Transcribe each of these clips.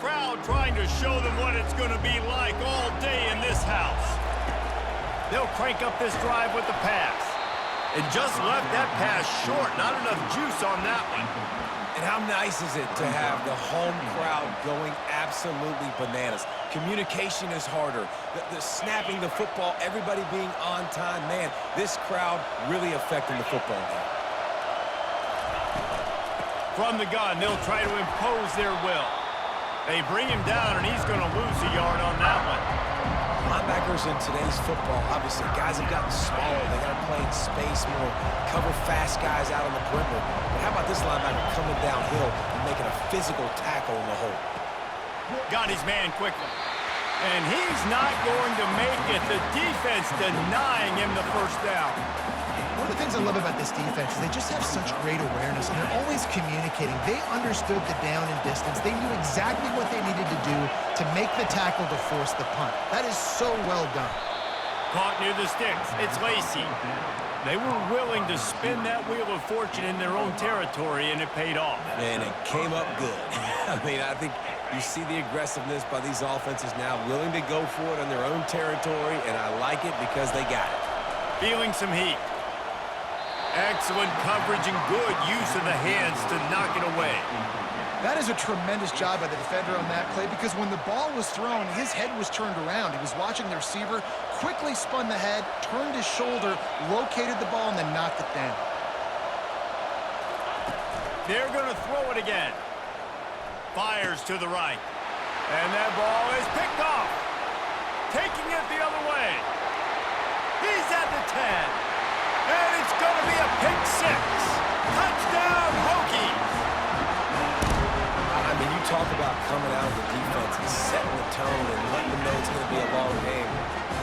crowd trying to show them what it's going to be like all day in this house. They'll crank up this drive with the pass. And just left that pass short. Not enough juice on that one. And how nice is it to have the home crowd going absolutely bananas? Communication is harder. The snapping the football, everybody being on time. Man, this crowd really affecting the football game. From the gun, they'll try to impose their will. They bring him down, and he's going to lose a yard on that one. Linebackers in today's football, obviously, guys have gotten smaller. They got to play in space more, cover fast guys out on the perimeter. But how about this linebacker coming downhill and making a physical tackle in the hole? Got his man quickly. And he's not going to make it. The defense denying him the first down. One of the things I love about this defense is they just have such great awareness, and they're always communicating. They understood the down and distance. They knew exactly what they needed to do to make the tackle to force the punt. That is so well done. Caught near the sticks. It's Lacy. They were willing to spin that wheel of fortune in their own territory, and it paid off. And it came up good. I mean, I think you see the aggressiveness by these offenses now, willing to go for it in their own territory, and I like it because they got it. Feeling some heat. Excellent coverage and good use of the hands to knock it away. That is a tremendous job by the defender on that play, because when the ball was thrown, his head was turned around. He was watching the receiver, quickly spun the head, turned his shoulder, located the ball, and then knocked it down. They're going to throw it again. Fires to the right. And that ball is picked off. Taking it the other way. He's at the 10. And it's going to be a pick six. Touchdown, Hokies. I mean, you talk about coming out of the defense and setting the tone and letting them know it's going to be a long game.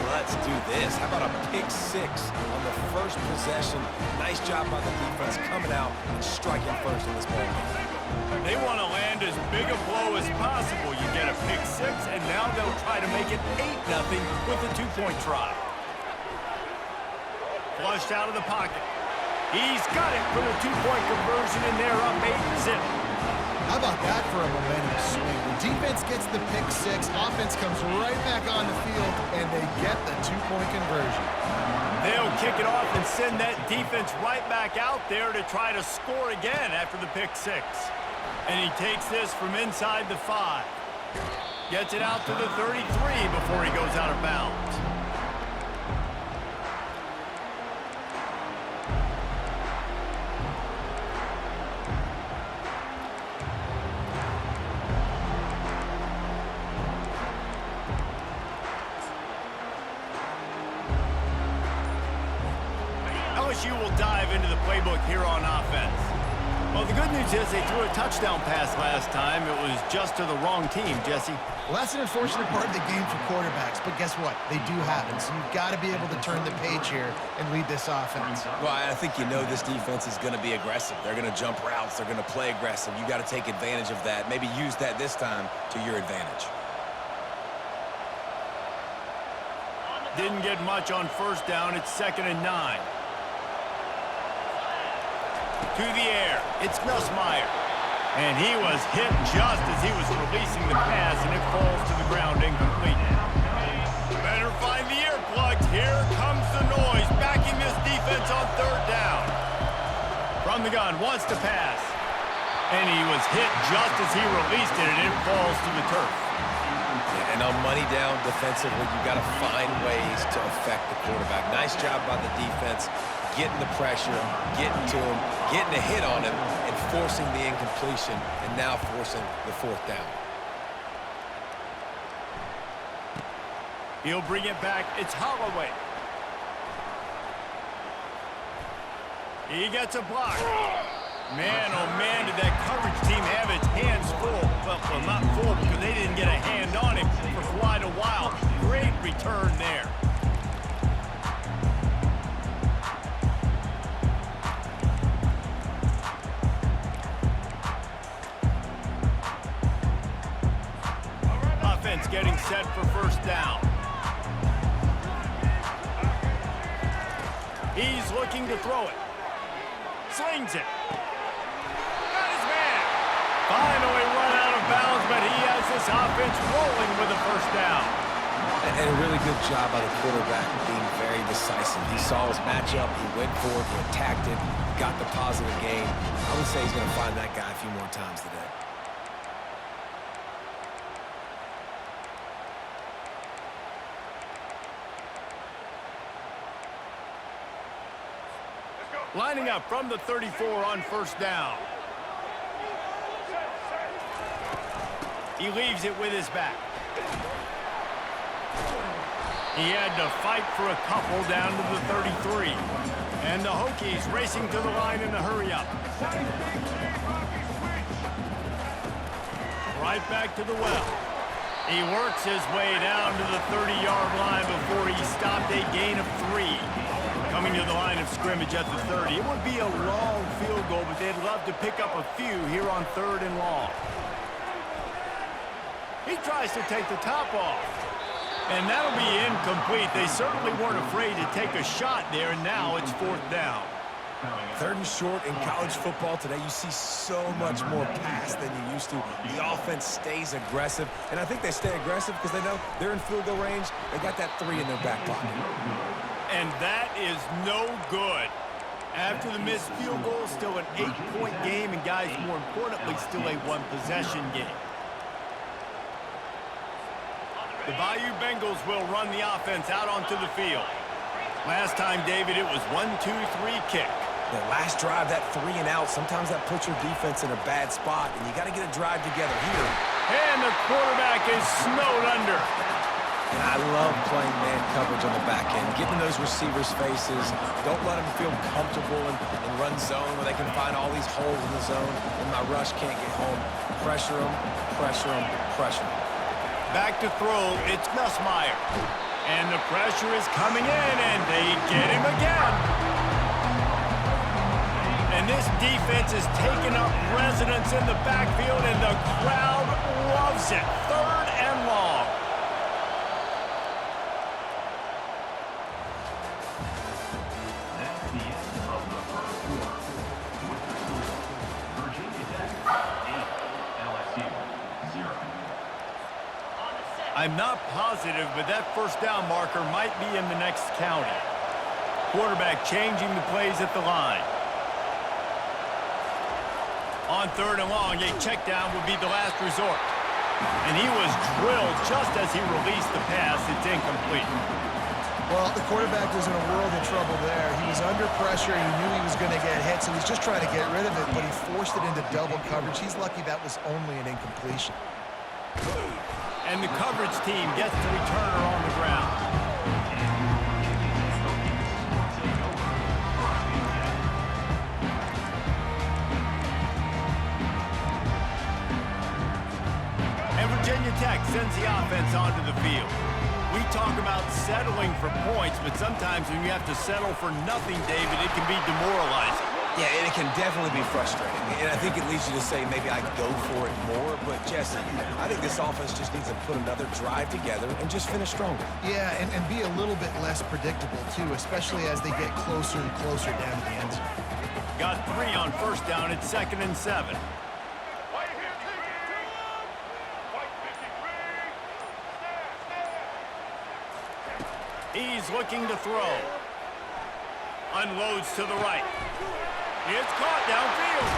Let's do this. How about a pick six on the first possession? Nice job by the defense coming out and striking first in this ball game. They want to land as big a blow as possible. You get a pick six, and now they'll try to make it 8-0 with a two-point try. Flushed out of the pocket. He's got it for the two-point conversion, and they're up 8-0. How about that for a momentum swing? The defense gets the pick six, offense comes right back on the field, and they get the two-point conversion. They'll kick it off and send that defense right back out there to try to score again after the pick six. And he takes this from inside the 5. Gets it out to the 33 before he goes out of bounds. LSU will dive into the playbook here on offense. Well, the good news is they threw a touchdown pass last time. It was just to the wrong team, Jesse. Well, that's an unfortunate part of the game for quarterbacks, but guess what? They do happen, so you've got to be able to turn the page here and lead this offense. Well, I think you know this defense is going to be aggressive. They're going to jump routes. They're going to play aggressive. You got to take advantage of that. Maybe use that this time to your advantage. Didn't get much on first down. It's 2nd and 9. To the air, it's Nussmeier. And he was hit just as he was releasing the pass, and it falls to the ground incomplete. Better find the earplugs. Here comes the noise, backing this defense on 3rd down. From the gun, wants to pass. And he was hit just as he released it, and it falls to the turf. Yeah, and on money down defensively, you got to find ways to affect the quarterback. Nice job by the defense. Getting the pressure, getting to him, getting a hit on him, and forcing the incompletion, and now forcing the 4th down. He'll bring it back. It's Holloway. He gets a block. Man, oh man, did that coverage team have its hands full. Well, not full because they didn't get a hand on him for quite a while. Great return there. Getting set for 1st down. He's looking to throw it. Slings it. Got his man. Finally run out of bounds but he has this offense rolling with a first down. And a really good job by the quarterback being very decisive. He saw his matchup, he went for it, he attacked it, got the positive gain. I would say he's going to find that guy a few more times today. Lining up from the 34 on first down. He leaves it with his back. He had to fight for a couple down to the 33. And the Hokies racing to the line in a hurry-up. Right back to the well. He works his way down to the 30-yard line before he stopped a gain of 3. Coming to the line of scrimmage at the 30. It would be a long field goal, but they'd love to pick up a few here on 3rd and long. He tries to take the top off. And that'll be incomplete. They certainly weren't afraid to take a shot there, and now it's 4th down. 3rd and short in college football today. You see so much more pass than you used to. The offense stays aggressive, and I think they stay aggressive because they know they're in field goal range. They got that 3 in their back pocket. And that is no good. After the missed field goal, still an 8-point game, and guys, more importantly, still a 1-possession game. The Bayou Bengals will run the offense out onto the field. Last time, David, it was 1-2-3 kick. The last drive, that 3 and out, sometimes that puts your defense in a bad spot, and you got to get a drive together here. And the quarterback is snowed under. And I love playing man coverage on the back end, getting those receivers' faces. Don't let them feel comfortable in run zone where they can find all these holes in the zone, and my rush can't get home. Pressure them, pressure them, pressure them. Back to throw, it's Nussmeier. And the pressure is coming in, and they get him again. And this defense is taking up residence in the backfield, and the crowd loves it. 3rd and long. I'm not positive, but that first down marker might be in the next county. Quarterback changing the plays at the line. On 3rd and long, a check down would be the last resort. And he was drilled just as he released the pass. It's incomplete. Well, the quarterback was in a world of trouble there. He was under pressure. He knew he was going to get hit, so he's just trying to get rid of it, but he forced it into double coverage. He's lucky that was only an incompletion. And the coverage team gets the returner on the ground. And Virginia Tech sends the offense onto the field. We talk about settling for points, but sometimes when you have to settle for nothing, David, it can be demoralizing. Yeah, and it can definitely be frustrating. And I think it leads you to say maybe I go for it more. But, Jesse, I think this offense just needs to put another drive together and just finish stronger. Yeah, and be a little bit less predictable, too, especially as they get closer and closer down to the end zone. Got 3 on first down. It's 2nd and 7. He's looking to throw. Unloads to the right. It's caught downfield.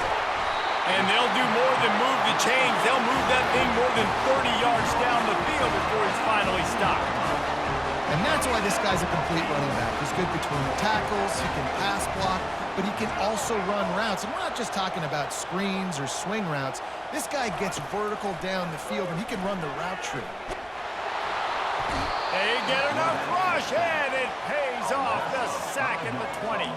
And they'll do more than move the chains. They'll move that thing more than 30 yards down the field before he's finally stopped. And that's why this guy's a complete running back. He's good between the tackles, he can pass block, but he can also run routes. And we're not just talking about screens or swing routes. This guy gets vertical down the field, and he can run the route tree. They get enough rush, and it pays off. The sack at the 20.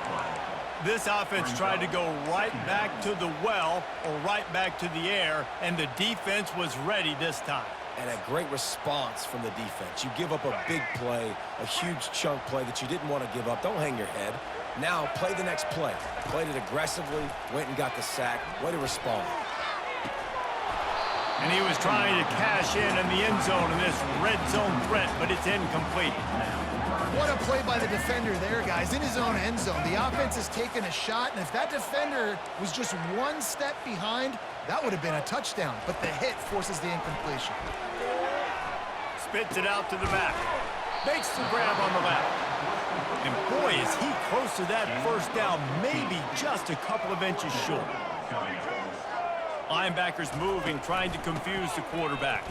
This offense tried to go right back to the well or right back to the air, and the defense was ready this time. And a great response from the defense. You give up a big play, a huge chunk play that you didn't want to give up. Don't hang your head. Now play the next play. Played it aggressively, went and got the sack. Way to respond. And he was trying to cash in the end zone in this red zone threat, but it's incomplete. What a play by the defender there, guys, in his own end zone. The offense has taken a shot, and if that defender was just one step behind, that would have been a touchdown. But the hit forces the incompletion. Spits it out to the back. Makes the grab on the left. And boy, is he close to that first down, maybe just a couple of inches short. Linebackers moving, trying to confuse the quarterback.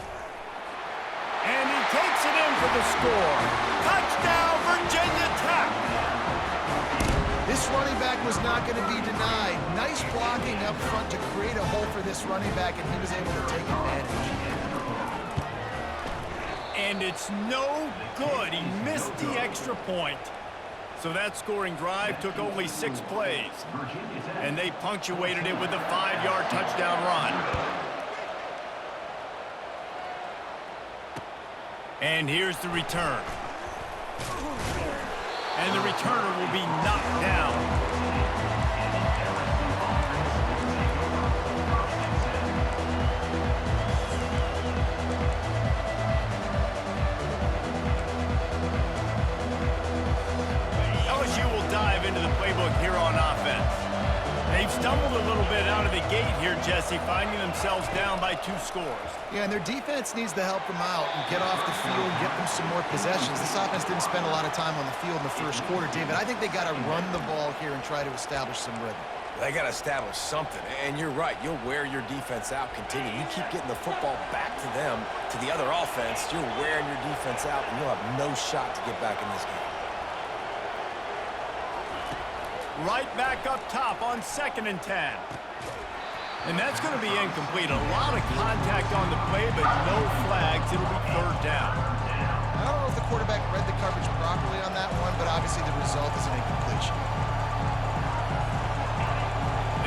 And he takes it in for the score. Touchdown, Virginia Tech! This running back was not going to be denied. Nice blocking up front to create a hole for this running back, and he was able to take advantage. And it's no good. He missed the extra point. So that scoring drive took only 6 plays. And they punctuated it with a 5-yard touchdown run. And here's the return. And the returner will be knocked down. Into the playbook here on offense. They've stumbled a little bit out of the gate here, Jesse, finding themselves down by 2 scores. Yeah, and their defense needs to help them out and get off the field, get them some more possessions. This offense didn't spend a lot of time on the field in the first quarter, David. I think they got to run the ball here and try to establish some rhythm. They got to establish something, and you're right. You'll wear your defense out, continue. You keep getting the football back to them, to the other offense, you're wearing your defense out, and you'll have no shot to get back in this game. Right back up top on 2nd and 10. And that's going to be incomplete. A lot of contact on the play, but no flags. It'll be 3rd down. I don't know if the quarterback read the coverage properly on that one, but obviously the result is an incompletion.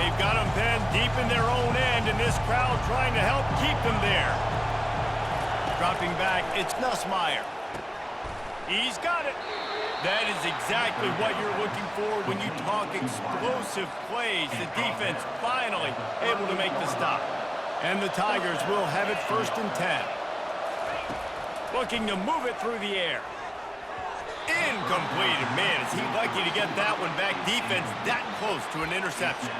They've got them pinned deep in their own end, and this crowd trying to help keep them there. Dropping back, it's Nussmeier. He's got it. That is exactly what you're looking for when you talk explosive plays. The defense finally able to make the stop. And the Tigers will have it 1st and 10. Looking to move it through the air. Incomplete. Man, is he lucky to get that one back. Defense that close to an interception.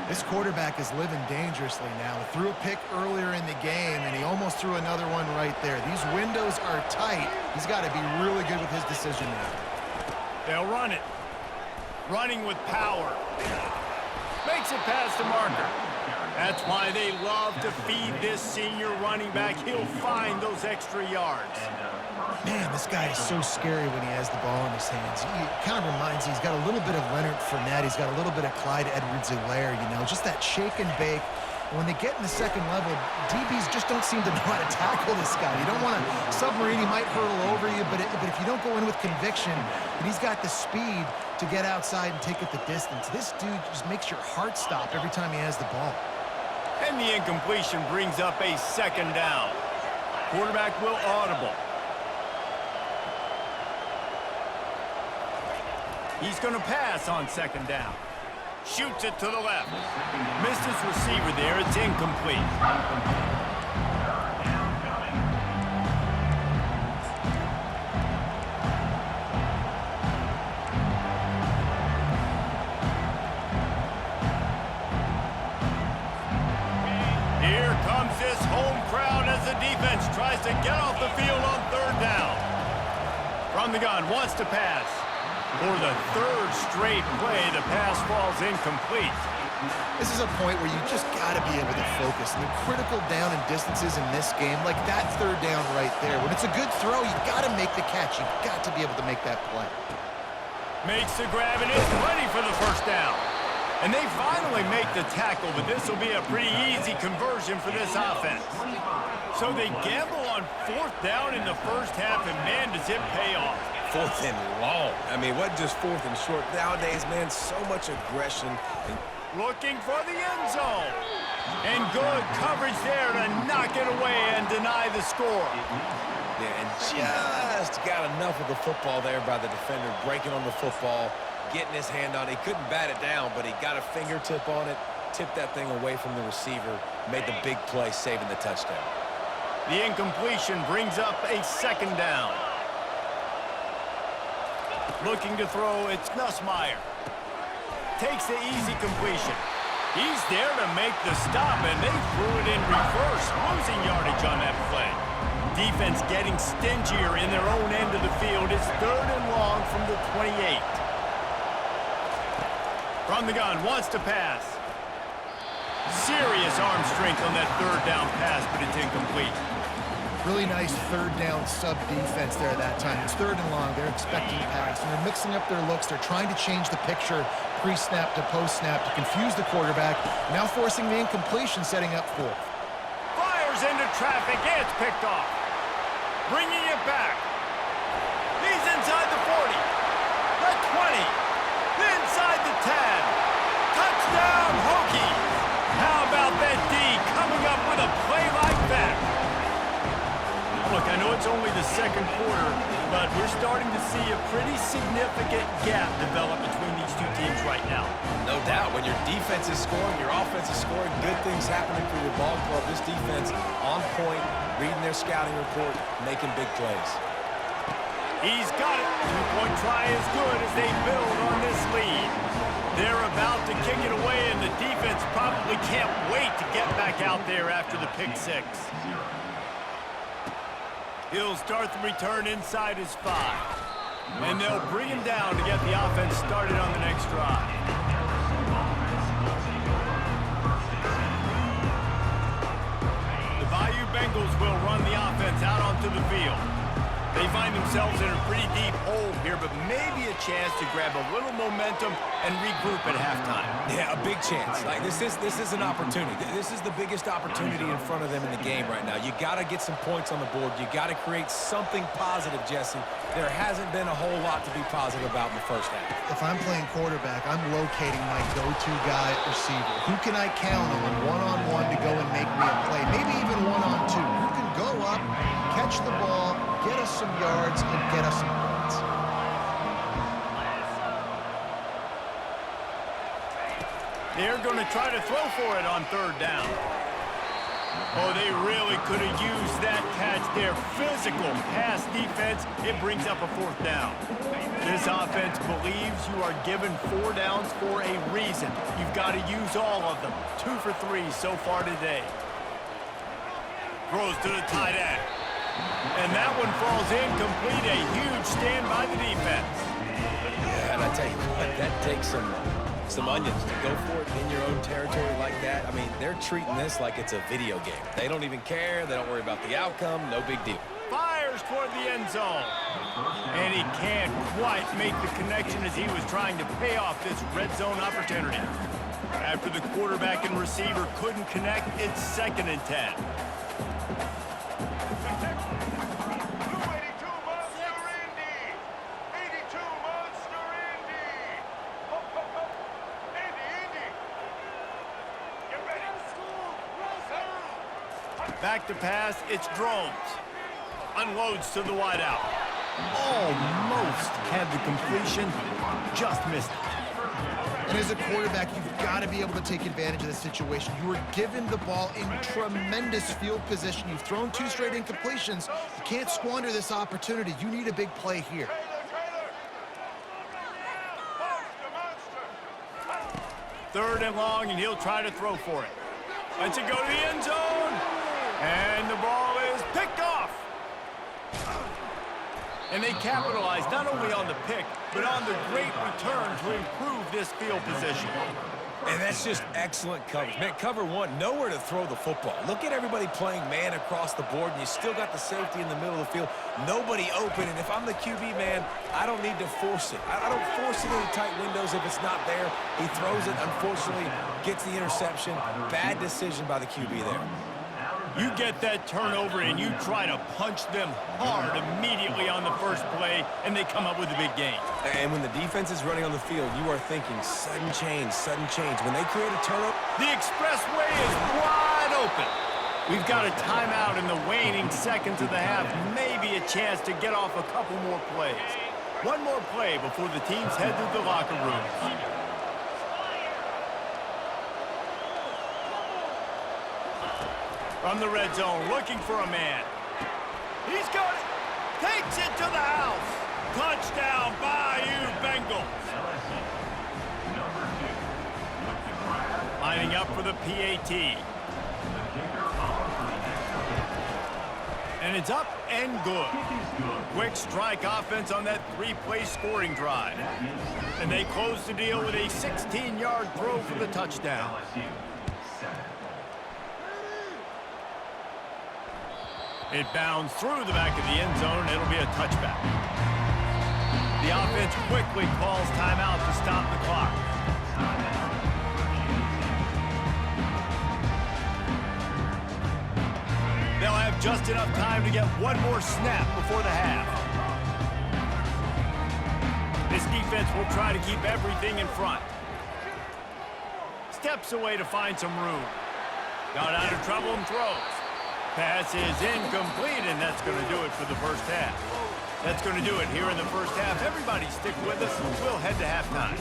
This quarterback is living dangerously now. He threw a pick earlier in the game, and he almost threw another one right there. These windows are tight. He's got to be really good with his decision-making. They'll run it. Running with power. Makes it past the marker. That's why they love to feed this senior running back. He'll find those extra yards. Man, this guy is so scary when he has the ball in his hands. He kind of reminds me, he's got a little bit of Leonard Fournette. He's got a little bit of Clyde Edwards-Helaire, you know, just that shake and bake. When they get in the second level, DBs just don't seem to know how to tackle this guy. You don't want to submarine, he might hurtle over you, but if you don't go in with conviction, and he's got the speed to get outside and take it the distance. This dude just makes your heart stop every time he has the ball. And the incompletion brings up a 2nd down. Quarterback will audible. He's going to pass on 2nd down. Shoots it to the left. Missed his receiver there. It's incomplete. Here comes this home crowd as the defense tries to get off the field on 3rd down. From the gun, wants to pass. For the 3rd straight play, the pass falls incomplete. This is a point where you just got to be able to focus. The critical down and distances in this game, like that 3rd down right there. When it's a good throw, you got to make the catch. You got to be able to make that play. Makes the grab and is ready for the 1st down. And they finally make the tackle, but this will be a pretty easy conversion for this offense. So they gamble on 4th down in the first half, and man, does it pay off. 4th and long. I mean, what just 4th and short? Nowadays, man, so much aggression. Looking for the end zone. And good coverage there to knock it away and deny the score. Yeah, and just got enough of the football there by the defender, breaking on the football, getting his hand on it. He couldn't bat it down, but he got a fingertip on it, tipped that thing away from the receiver, made the big play, saving the touchdown. The incompletion brings up a 2nd down. Looking to throw, it's Nussmeier. Takes the easy completion. He's there to make the stop, and they threw it in reverse, losing yardage on that play. Defense getting stingier in their own end of the field. It's 3rd and long from the 28. From the gun, wants to pass. Serious arm strength on that 3rd down pass, but it's incomplete. Really nice 3rd down sub defense there that time. It's 3rd and long. They're expecting pass, and they're mixing up their looks. They're trying to change the picture pre-snap to post-snap to confuse the quarterback, now forcing the incompletion, setting up 4th. Fires into traffic. It's picked off. Bringing it back. He's inside the 40. The 20. Inside the 10. Touchdown, Hokies. How about that D coming up with a play like that? Look, I know it's only the 2nd quarter, but we're starting to see a pretty significant gap develop between these two teams right now. No doubt. When your defense is scoring, your offense is scoring, good things happening for your ball club. This defense on point, reading their scouting report, making big plays. He's got it. 2-point try is good as they build on this lead. They're about to kick it away, and the defense probably can't wait to get back out there after the pick 6. He'll start the return inside his 5. And they'll bring him down to get the offense started on the next drive. The Bayou Bengals will run the offense out onto the field. They find themselves in a pretty deep hole here, but maybe a chance to grab a little momentum and regroup at halftime. Yeah, a big chance. Like this is an opportunity. This is the biggest opportunity in front of them in the game right now. You got to get some points on the board. You got to create something positive, Jesse. There hasn't been a whole lot to be positive about in the first half. If I'm playing quarterback, I'm locating my go-to guy at receiver. Who can I count on one-on-one to go and make me a play? Maybe even one-on-two. Who can go up, catch the ball, get us some yards, and get us some points. They're going to try to throw for it on 3rd down. Oh, they really could have used that catch there. Physical pass defense. It brings up a 4th down. This offense believes you are given 4 downs for a reason. You've got to use all of them. 2 for 3 so far today. Throws to the tight end. And that one falls incomplete. A huge stand by the defense. Yeah, and I tell you what, that takes some onions to go for it in your own territory like that. I mean, they're treating this like it's a video game. They don't even care. They don't worry about the outcome. No big deal. Fires toward the end zone. And he can't quite make the connection as he was trying to pay off this red zone opportunity. After the quarterback and receiver couldn't connect, it's 2nd and 10. Back to pass, it's Drones. Unloads to the wideout. Almost had the completion, just missed it. And as a quarterback, you've got to be able to take advantage of the situation. You were given the ball in tremendous field position. You've thrown 2 straight incompletions. You can't squander this opportunity. You need a big play here. Third and long, and he'll try to throw for it. Lets it go to the end zone. And the ball is picked off. And they capitalized not only on the pick, but on the great return to improve this field position. And that's just excellent coverage. Man, cover 1, nowhere to throw the football. Look at everybody playing man across the board, and you still got the safety in the middle of the field. Nobody open, and if I'm the QB, man, I don't need to force it. I don't force it into tight windows if it's not there. He throws it, unfortunately, gets the interception. Bad decision by the QB there. You get that turnover and you try to punch them hard immediately on the first play, and they come up with a big gain. And when the defense is running on the field, you are thinking sudden change, sudden change. When they create a turnover, the expressway is wide open. We've got a timeout in the waning seconds of the half. Maybe a chance to get off a couple more plays. One more play before the teams head to the locker rooms. From the red zone, looking for a man. He's got it. Takes it to the house. Touchdown, Bayou Bengals. Lining up for the PAT. And it's up and good. Quick strike offense on that three-play scoring drive. And they close the deal with a 16-yard throw for the touchdown. It bounds through the back of the end zone, and it'll be a touchback. The offense quickly calls timeout to stop the clock. They'll have just enough time to get one more snap before the half. This defense will try to keep everything in front. Steps away to find some room. Got out of trouble and throws. Pass is incomplete, and that's going to do it for the first half. That's going to do it here in the first half. Everybody stick with us. We'll head to halftime.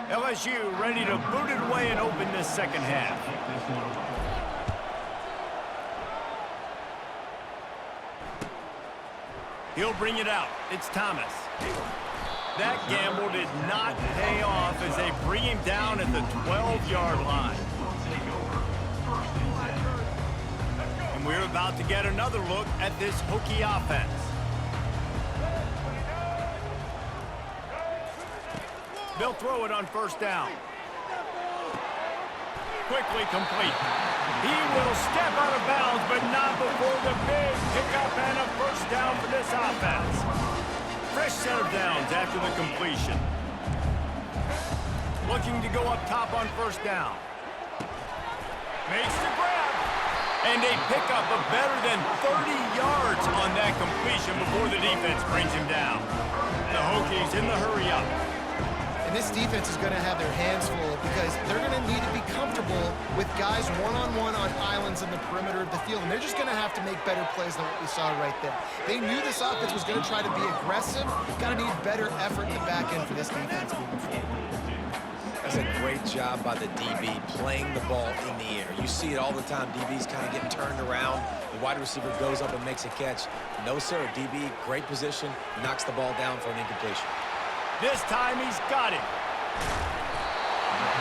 LSU ready to boot it away and open this second half. He'll bring it out. It's Thomas. That gamble did not pay off as they bring him down at the 12-yard line. And we're about to get another look at this Hokie offense. They'll throw it on first down. Quickly complete. He will step out of bounds, but not before the big pickup and a first down for this offense. Fresh set of downs after the completion. Looking to go up top on first down. Makes the grab. And a pickup of better than 30 yards on that completion before the defense brings him down. The Hokies in the hurry up. And this defense is going to have their hands full because they're going to need to be comfortable with guys one-on-one on islands in the perimeter of the field. And they're just going to have to make better plays than what we saw right there. They knew this offense was going to try to be aggressive. Got to need better effort in the back end for this defense moving forward. That's a great job by the DB playing the ball in the air. You see it all the time. DBs kind of get turned around. The wide receiver goes up and makes a catch. No, sir. DB, great position, knocks the ball down for an incompletion. This time he's got it.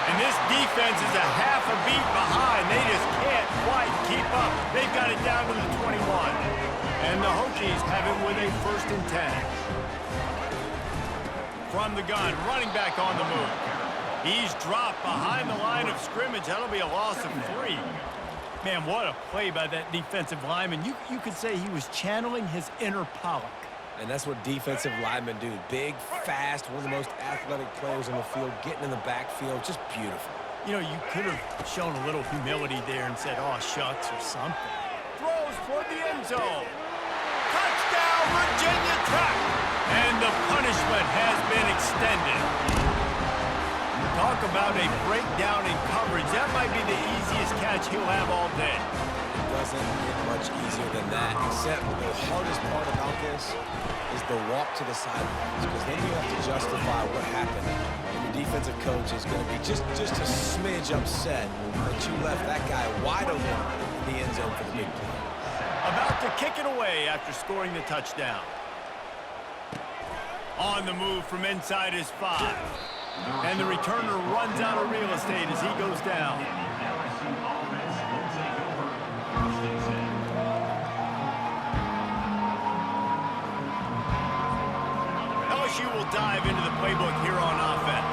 And this defense is a half a beat behind. They just can't quite keep up. They've got it down to the 21. And the Hokies have it with a 1st and 10. From the gun, running back on the move. He's dropped behind the line of scrimmage. That'll be a loss of 3. Man, what a play by that defensive lineman. You could say he was channeling his inner Pollock. And that's what defensive linemen do. Big, fast, one of the most athletic players on the field, getting in the backfield, just beautiful. You know, you could have shown a little humility there and said, oh, shucks, or something. Throws toward the end zone. Touchdown, Virginia Tech! And the punishment has been extended. Talk about a breakdown in coverage. That might be the easiest catch he'll have all day. It doesn't get much easier than that, except the hardest part about this is the walk to the sidelines, because then you have to justify what happened. And the defensive coach is going to be just a smidge upset that you left that guy wide open in the end zone for the big play. About to kick it away after scoring the touchdown. On the move from inside his 5. And the returner runs out of real estate as he goes down. LSU will dive into the playbook here on offense.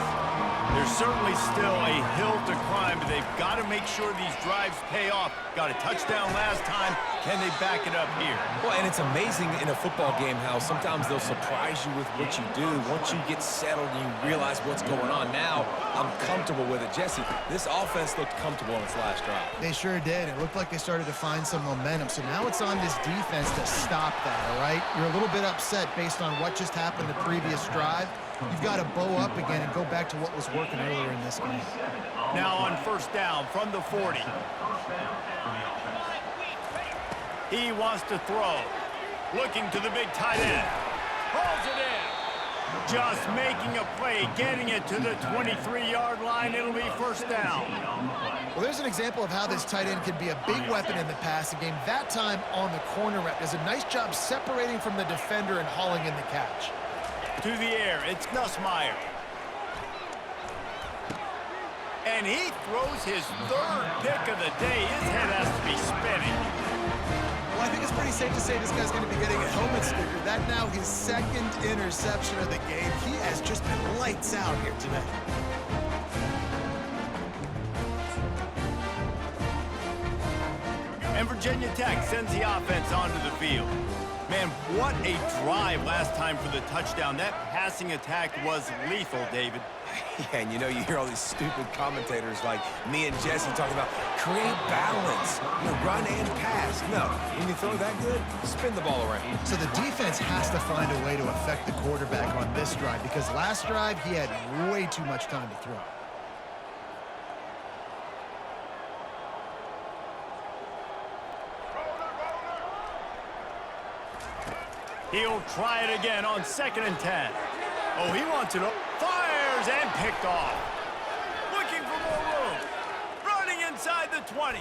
There's certainly still a hill to climb, but they've got to make sure these drives pay off. Got a touchdown last time. Can they back it up here? Well, and it's amazing in a football game how sometimes they'll surprise you with what you do. Once you get settled and you realize what's going on, now I'm comfortable with it. Jesse, this offense looked comfortable in its last drive. They sure did. It looked like they started to find some momentum. So now it's on this defense to stop that, all right? You're a little bit upset based on what just happened the previous drive. You've got to bow up again and go back to what was working earlier in this game. Now on first down from the 40. He wants to throw. Looking to the big tight end. Pulls it in. Just making a play, getting it to the 23-yard line. It'll be first down. Well, there's an example of how this tight end can be a big weapon in the passing game. That time on the corner route does a nice job separating from the defender and hauling in the catch. To the air, it's Nussmeier. And he throws his third pick of the day. His head has to be spinning. Well, I think it's pretty safe to say this guy's going to be getting a helmet sticker. That now his second interception of the game. He has just been lights out here today. And Virginia Tech sends the offense onto the field. Man, what a drive last time for the touchdown. That passing attack was lethal, David. Yeah, and you know, you hear all these stupid commentators like me and Jesse talking about create balance, run and pass. No, when you throw that good, spin the ball around. So the defense has to find a way to affect the quarterback on this drive because last drive he had way too much time to throw. He'll try it again on 2nd and 10. Oh, he wants it up. Fires and picked off. Looking for more room. Running inside the 20.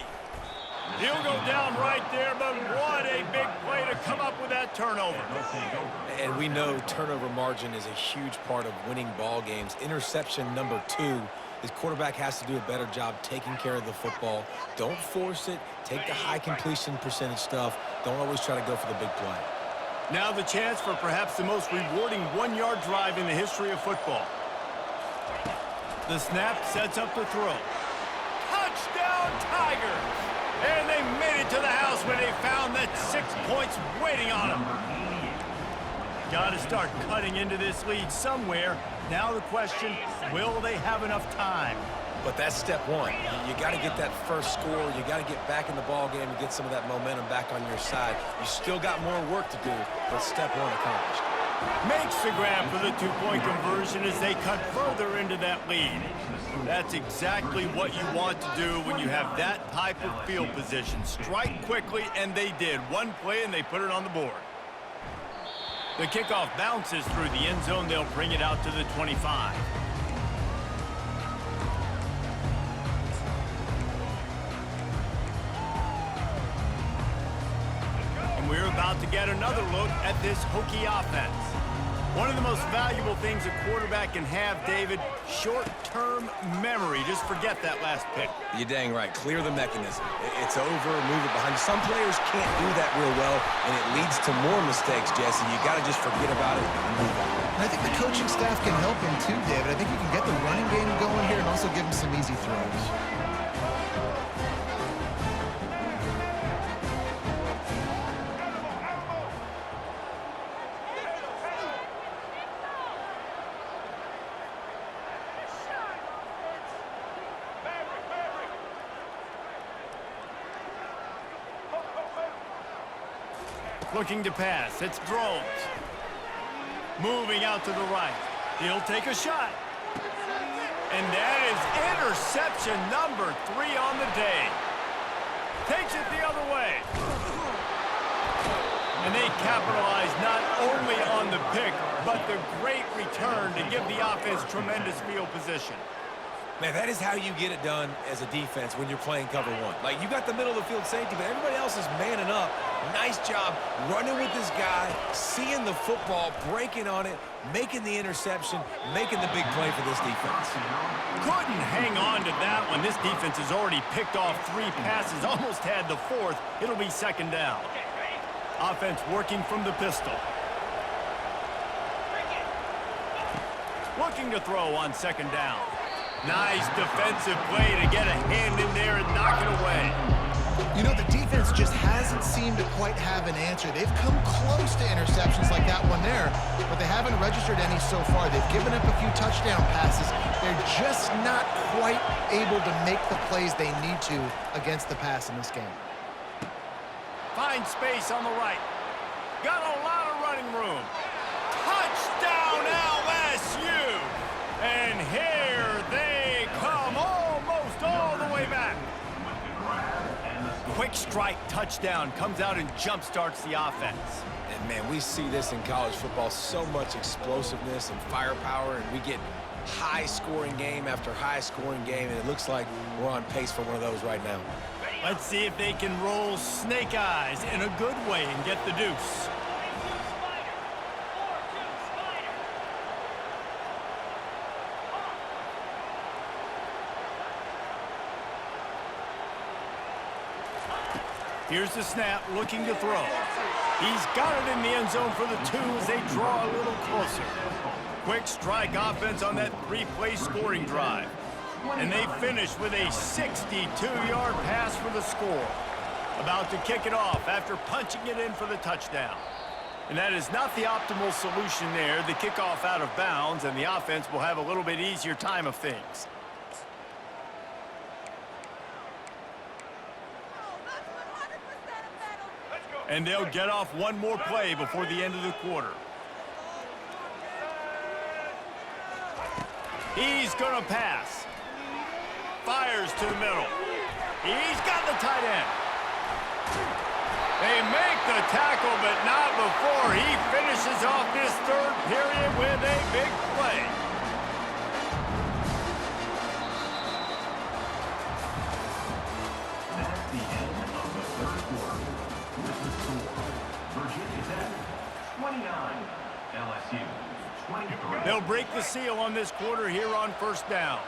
He'll go down right there, but what a big play to come up with that turnover. And we know turnover margin is a huge part of winning ball games. Interception number 2. His quarterback has to do a better job taking care of the football. Don't force it. Take the high completion percentage stuff. Don't always try to go for the big play. Now the chance for perhaps the most rewarding one-yard drive in the history of football. The snap sets up the throw. Touchdown, Tigers! And they made it to the house when they found that 6 points waiting on them. Got to start cutting into this lead somewhere. Now the question, will they have enough time? But that's step one. You got to get that first score. You got to get back in the ball game and get some of that momentum back on your side. You still got more work to do, but step one accomplished. Makes the grab for the two-point conversion as they cut further into that lead. That's exactly what you want to do when you have that type of field position. Strike quickly, and they did. One play, and they put it on the board. The kickoff bounces through the end zone. They'll bring it out to the 25. We're about to get another look at this Hokie offense. One of the most valuable things a quarterback can have, David, short-term memory. Just forget that last pick. You're dang right. Clear the mechanism. It's over, move it behind. Some players can't do that real well, and it leads to more mistakes, Jesse. You got to just forget about it and move on. And I think the coaching staff can help him too, David. I think you can get the running game going here and also give him some easy throws. Looking to pass. It's Drones. Moving out to the right. He'll take a shot. And that is interception number 3 on the day. Takes it the other way. And they capitalize not only on the pick, but the great return to give the offense tremendous field position. Man, that is how you get it done as a defense when you're playing cover one. Like, you got the middle of the field safety, but everybody else is manning up. Nice job running with this guy, seeing the football, breaking on it, making the interception, making the big play for this defense. Couldn't hang on to that one. This defense has already picked off 3 passes, almost had the 4th. It'll be 2nd down. Offense working from the pistol. Looking to throw on 2nd down. Nice defensive play to get a hand in there and knock it away. You know, the defense just hasn't seemed to quite have an answer. They've come close to interceptions like that one there, but they haven't registered any so far. They've given up a few touchdown passes. They're just not quite able to make the plays they need to against the pass in this game. Find space on the right. Got a lot of running room. Touchdown LSU! And here they come almost all the way back. Quick strike touchdown comes out and jump starts the offense. And Man, we see this in college football, so much explosiveness and firepower, and we get high-scoring game after high-scoring game, and it looks like we're on pace for one of those right now. Let's see if they can roll snake eyes in a good way and get the deuce. Here's the snap, looking to throw. He's got it in the end zone for the 2 as they draw a little closer. Quick strike offense on that 3-play scoring drive. And they finish with a 62-yard pass for the score. About to kick it off after punching it in for the touchdown. And that is not the optimal solution there. The kickoff out of bounds, and the offense will have a little bit easier time of things. And they'll get off one more play before the end of the quarter. He's going to pass. Fires to the middle. He's got the tight end. They make the tackle, but not before he finishes off this third period with a big play. That's the end of the third quarter. With the score, Virginia Tech 29, LSU 23. They'll break the seal on this quarter here on first down.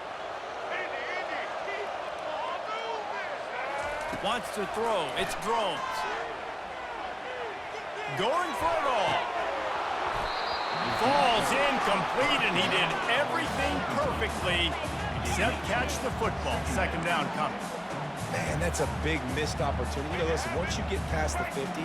Wants to throw. It's Drones. Going for it all. Falls incomplete, and he did everything perfectly except catch the football. Second down coming. Man, that's a big missed opportunity. You know, listen, once you get past the 50,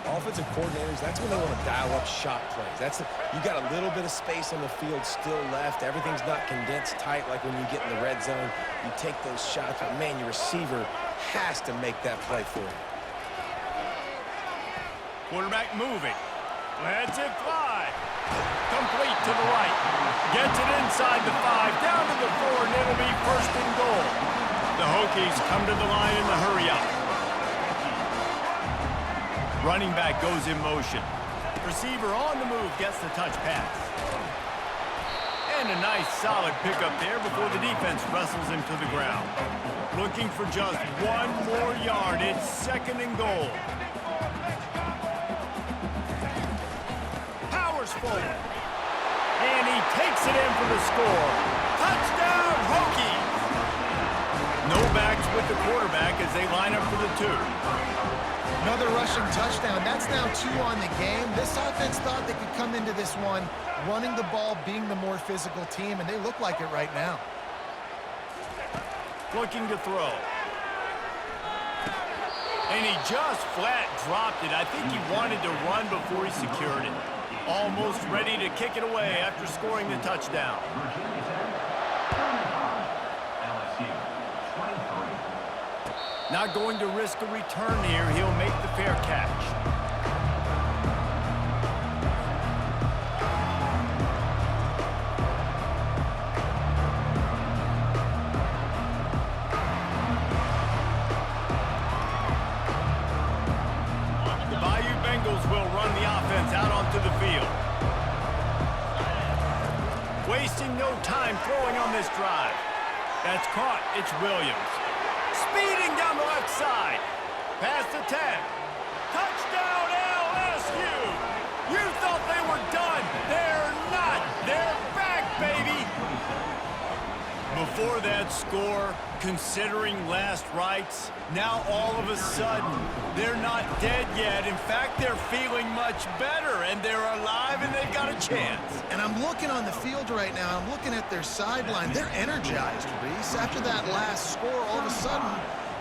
offensive coordinators, that's when they want to dial up shot plays. You got a little bit of space on the field still left. Everything's not condensed tight like when you get in the red zone. You take those shots, but man, your receiver has to make that play for you. Quarterback moving. Lets it fly. Complete to the right. Gets it inside the 5, down to the 4, and it'll be first and goal. The Hokies come to the line in the hurry-up. Running back goes in motion. Receiver on the move gets the touch pass. And a nice solid pickup there before the defense wrestles him to the ground. Looking for just one more yard. It's second and goal. Powers forward. And he takes it in for the score. Touchdown, Hokies! No backs with the quarterback as they line up for the 2. Another rushing touchdown. That's now 2 on the game. This offense thought they could come into this one running the ball, being the more physical team, and they look like it right now. Looking to throw. And he just flat dropped it. I think he wanted to run before he secured it. Almost ready to kick it away after scoring the touchdown. Not going to risk a return here. He'll make the fair catch. The Bayou Bengals will run the offense out onto the field. Wasting no time throwing on this drive. That's caught. It's Williams. Speeding down the left side. Past the 10. Touchdown, LSU! You thought they were done. They're not. They're back, baby. Before that score, considering last rites, now all of a sudden, they're not dead yet. In fact, they're feeling much better, and they're alive, and they've got a chance. And I'm looking on the field right now. I'm looking at their sideline. They're energized, Reese. After that last score, all of a sudden,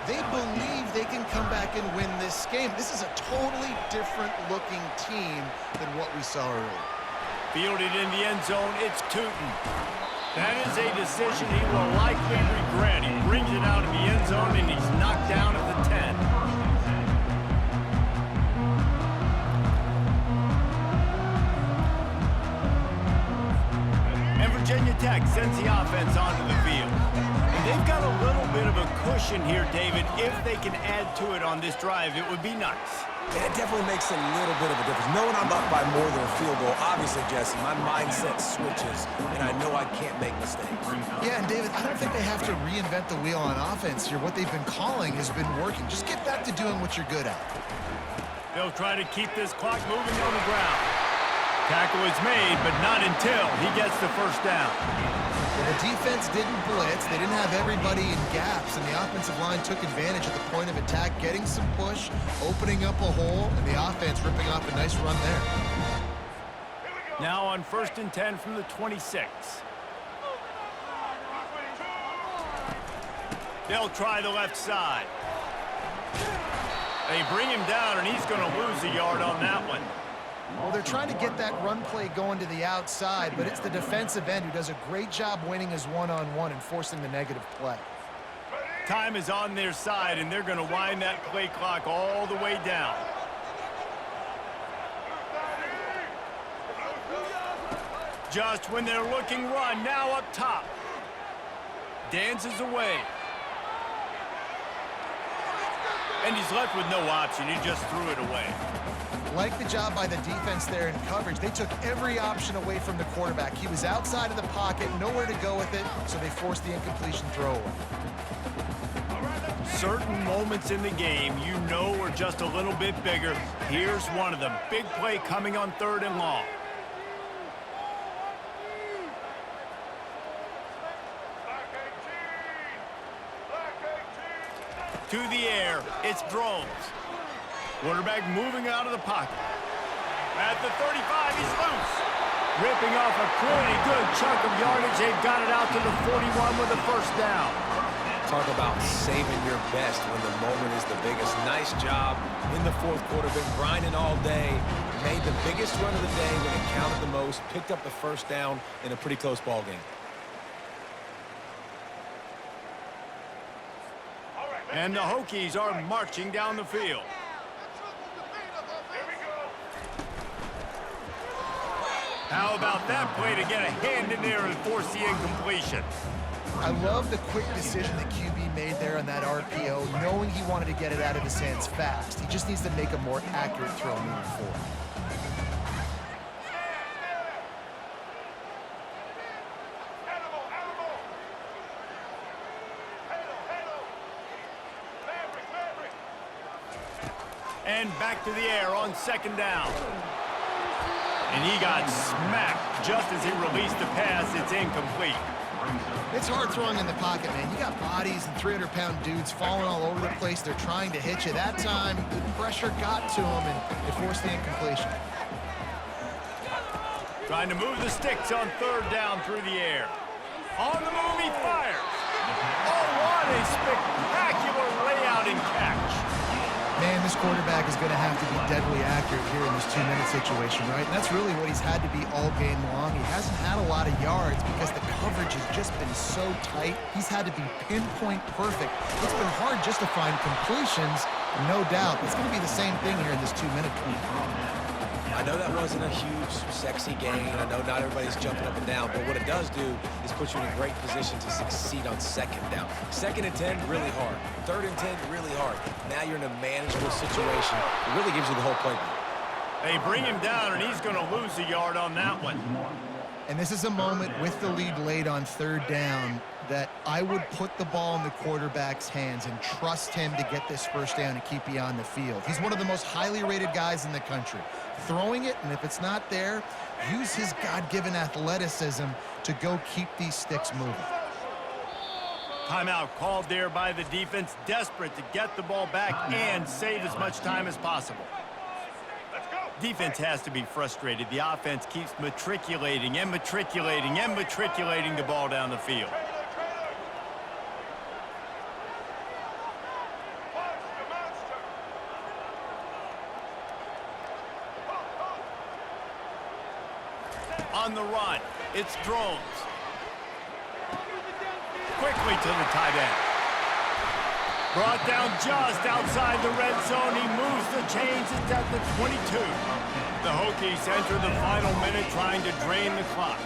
they believe they can come back and win this game. This is a totally different-looking team than what we saw earlier. Fielded in the end zone, it's Tootin. That is a decision he will likely regret. He brings it out of the end zone, and he's knocked down at the 10. And Virginia Tech sends the offense onto the field. And they've got a little bit of a cushion here, David. If they can add to it on this drive, it would be nice. And it definitely makes a little bit of a difference. Knowing I'm up by more than a field goal, obviously, Jesse, my mindset switches, and I know I can't make mistakes. Yeah, and David, I don't think they have to reinvent the wheel on offense here. What they've been calling has been working. Just get back to doing what you're good at. They'll try to keep this clock moving on the ground. Tackle is made, but not until he gets the first down. Well, the defense didn't blitz. They didn't have everybody in gaps, and the offensive line took advantage at the point of attack, getting some push, opening up a hole, and the offense ripping off a nice run there. Now on 1st and 10 from the 26. They'll try the left side. They bring him down, and he's going to lose a yard on that one. Well, they're trying to get that run play going to the outside, but it's the defensive end who does a great job winning his one-on-one and forcing the negative play. Time is on their side, and they're going to wind that play clock all the way down. Just when they're looking run, now up top. Dances away. And he's left with no option. He just threw it away. Like the job by the defense there in coverage. They took every option away from the quarterback. He was outside of the pocket, nowhere to go with it, so they forced the incompletion throwaway. Certain moments in the game you know are just a little bit bigger. Here's one of them. Big play coming on 3rd and long. To the air, it's Drones. Quarterback moving out of the pocket. At the 35, he's loose. Ripping off a pretty good chunk of yardage. They've got it out to the 41 with a first down. Talk about saving your best when the moment is the biggest. Nice job in the 4th quarter. Been grinding all day. Made the biggest run of the day when it counted the most. Picked up the first down in a pretty close ball game. And the Hokies are marching down the field. How about that play to get a hand in there and force the incompletion? I love the quick decision that QB made there on that RPO, knowing he wanted to get it out of his hands fast. He just needs to make a more accurate throw moving forward. And back to the air on 2nd down. And he got smacked just as he released the pass. It's incomplete. It's hard throwing in the pocket, man. You got bodies and 300-pound dudes falling all over the place. They're trying to hit you. That time, the pressure got to him, and it forced the incompletion. Trying to move the sticks on 3rd down through the air. On the move, he fires. Oh, what a spectacular layout and catch. Man, this quarterback is going to have to be deadly accurate here in this 2-minute situation, right? And that's really what he's had to be all game long. He hasn't had a lot of yards because the coverage has just been so tight. He's had to be pinpoint perfect. It's been hard just to find completions, no doubt. It's going to be the same thing here in this 2-minute point. I know that wasn't a huge, sexy gain. I know not everybody's jumping up and down, but what it does do is put you in a great position to succeed on 2nd down. 2nd and 10, really hard. 3rd and 10, really hard. Now you're in a manageable situation. It really gives you the whole playbook. They bring him down, and he's going to lose a yard on that one. And this is a moment with the lead late on 3rd down that I would put the ball in the quarterback's hands and trust him to get this first down and keep you on the field. He's one of the most highly rated guys in the country. Throwing it, and if it's not there, use his God-given athleticism to go keep these sticks moving. Timeout called there by the defense, desperate to get the ball back and save as much time as possible. Defense has to be frustrated. The offense keeps matriculating and matriculating and matriculating the ball down the field. On the run, it's Drones. Quickly to the tight end. Brought down just outside the red zone. He moves the chains. It's at the 22. The Hokies enter the final minute trying to drain the clock.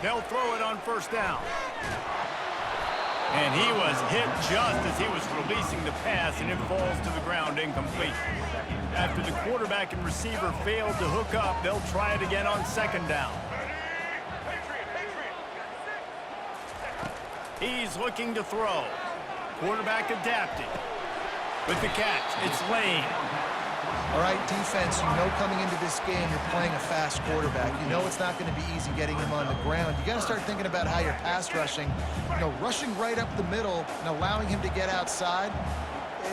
They'll throw it on 1st down. And he was hit just as he was releasing the pass, and it falls to the ground incomplete. After the quarterback and receiver failed to hook up, they'll try it again on second down. He's looking to throw. Quarterback adapting. With the catch, it's Lane. All right, defense, you know coming into this game you're playing a fast quarterback. You know it's not going to be easy getting him on the ground. You got to start thinking about how you're pass rushing. Rushing right up the middle and allowing him to get outside,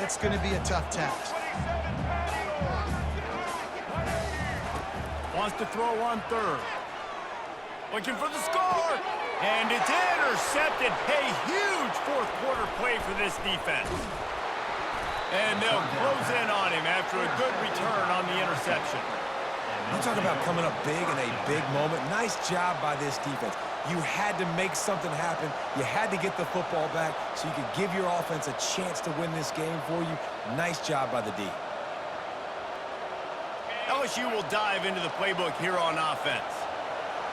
it's going to be a tough task. Wants to throw on third. Looking for the score. And it's intercepted. A huge fourth quarter play for this defense. And they'll close in on him after a good return on the interception. You talk about coming up big in a big moment. Nice job by this defense. You had to make something happen. You had to get the football back so you could give your offense a chance to win this game for you. Nice job by the D. LSU will dive into the playbook here on offense.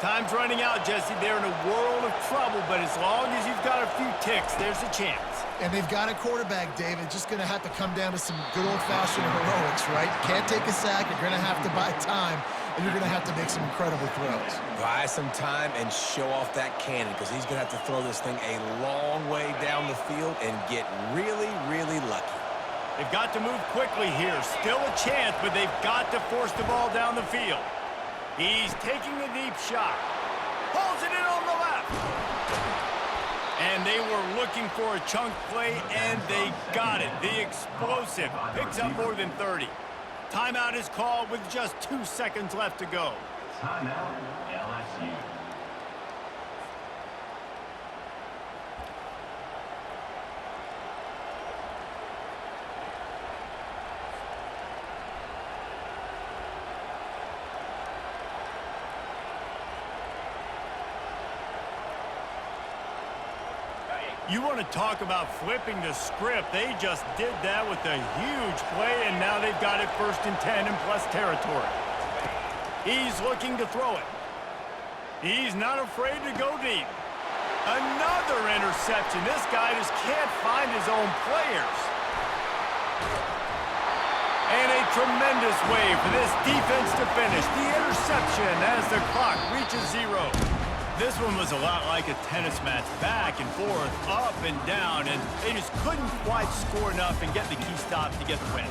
Time's running out, Jesse. They're in a world of trouble, but as long as you've got a few ticks, there's a chance. And they've got a quarterback, David. Just going to have to come down to some good old-fashioned heroics, right? Can't take a sack. You're going to have to buy time, and you're going to have to make some incredible throws. Buy some time and show off that cannon because he's going to have to throw this thing a long way down the field and get really, really lucky. They've got to move quickly here. Still a chance, but they've got to force the ball down the field. He's taking the deep shot. Pulls it in on the left. And they were looking for a chunk play, and they got it. The explosive picks up more than 30. Timeout is called with just 2 seconds left to go. Timeout, LSU. You want to talk about flipping the script. They just did that with a huge play, and now they've got it 1st and 10 in plus territory. He's looking to throw it. He's not afraid to go deep. Another interception. This guy just can't find his own players. And a tremendous way for this defense to finish. The interception as the clock reaches 0. This one was a lot like a tennis match, back and forth, up and down, and they just couldn't quite score enough and get the key stop to get the win.